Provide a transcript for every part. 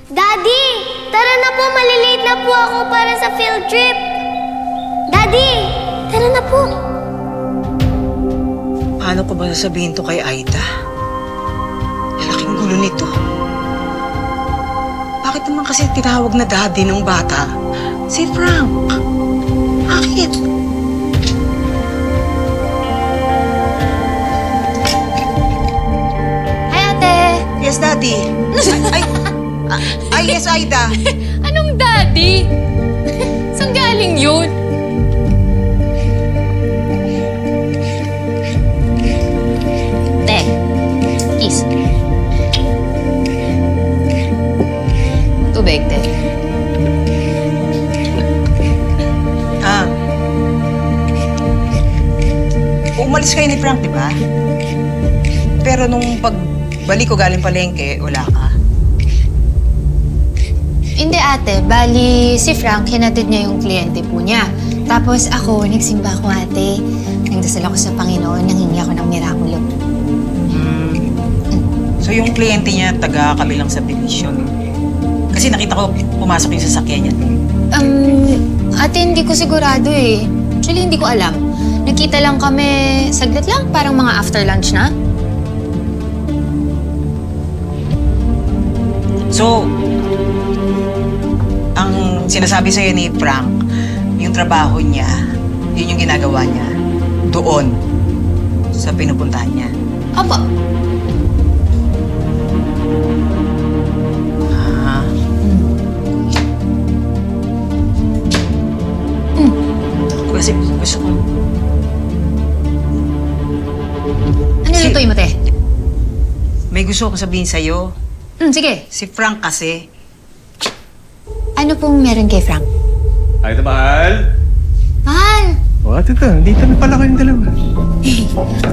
Daddy! Tara na po, malilate na po ako para sa field trip. Daddy! Tara na po. Paano ko ba sasabihin to kay Aida? Lalaking gulo nito. Bakit naman kasi tinawag na daddy ng bata? Si Frank. Bakit? Hi, ate! Yes, daddy. Ay, yes, Aida. Anong daddy? Saan galing yun? Te, kiss. Tubig, te. Ah. Umalis kayo ni Frank, di ba? Pero nung pagbalik ko galing palengke, wala ka. Hindi, ate. Bali, si Frank, hinatid niya yung kliyente po niya. Tapos ako, nagsimba ko, ate. Nagdasal ako sa Panginoon, nanghingi ako ng mirakulo. So yung kliyente niya, taga-kabilang subdivision. Kasi nakita ko pumasok yung sasakyan niya. Ate, hindi ko sigurado eh. Actually, hindi ko alam. Nakita lang kami, saglit lang, parang mga after lunch na. So, ang sinasabi sa'yo ni Frank, yung trabaho niya, yun yung ginagawa niya doon sa pinupuntahan niya. Opo. Ah. Kasi gusto ko. Ano lutuin mo, te? May gusto ko sabihin sa'yo. Sige. Si Frank kasi. Ano pong meron kay Frank? Ay, mahal! Mahal! O, ate to. Dito na pala kayong dalawa.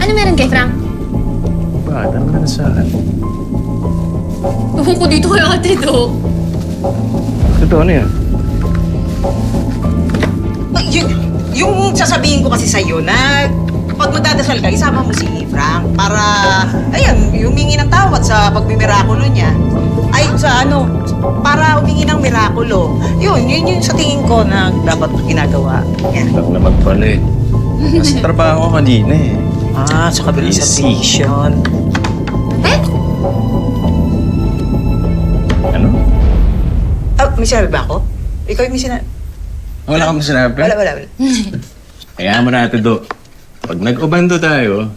Ano meron kay Frank? Ba, tama ka na saan? Tuhong ko dito kay ate to. Totoo na yan. Ay, yung sasabihin ko kasi sa'yo na pag magdadasal ka, isama mo si Frank para, ayan, humingi ng tawad sa pagmimirakulo niya. Ay, sa ano, para humingi ng mirakulo. Yun yung sa tingin ko na dapat ginagawa. Yan. Huwag naman pala eh. Nasa trabaho ko kanina eh. Ah, sa kabilang subdivision. Eh? Ano? Ah, may sinabi ba ako? Ikaw yung may sinabi? Wala kang sinabi? Wala. Kaya mo na, ate Do. Pag nag-ubando tayo,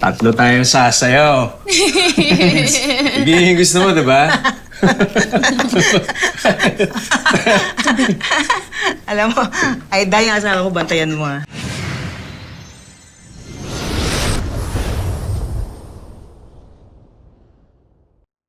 3 tayong sasayaw. Sige, yung gusto mo, diba? Alam mo, ay dahil yung asawa ko, bantayan mo ah.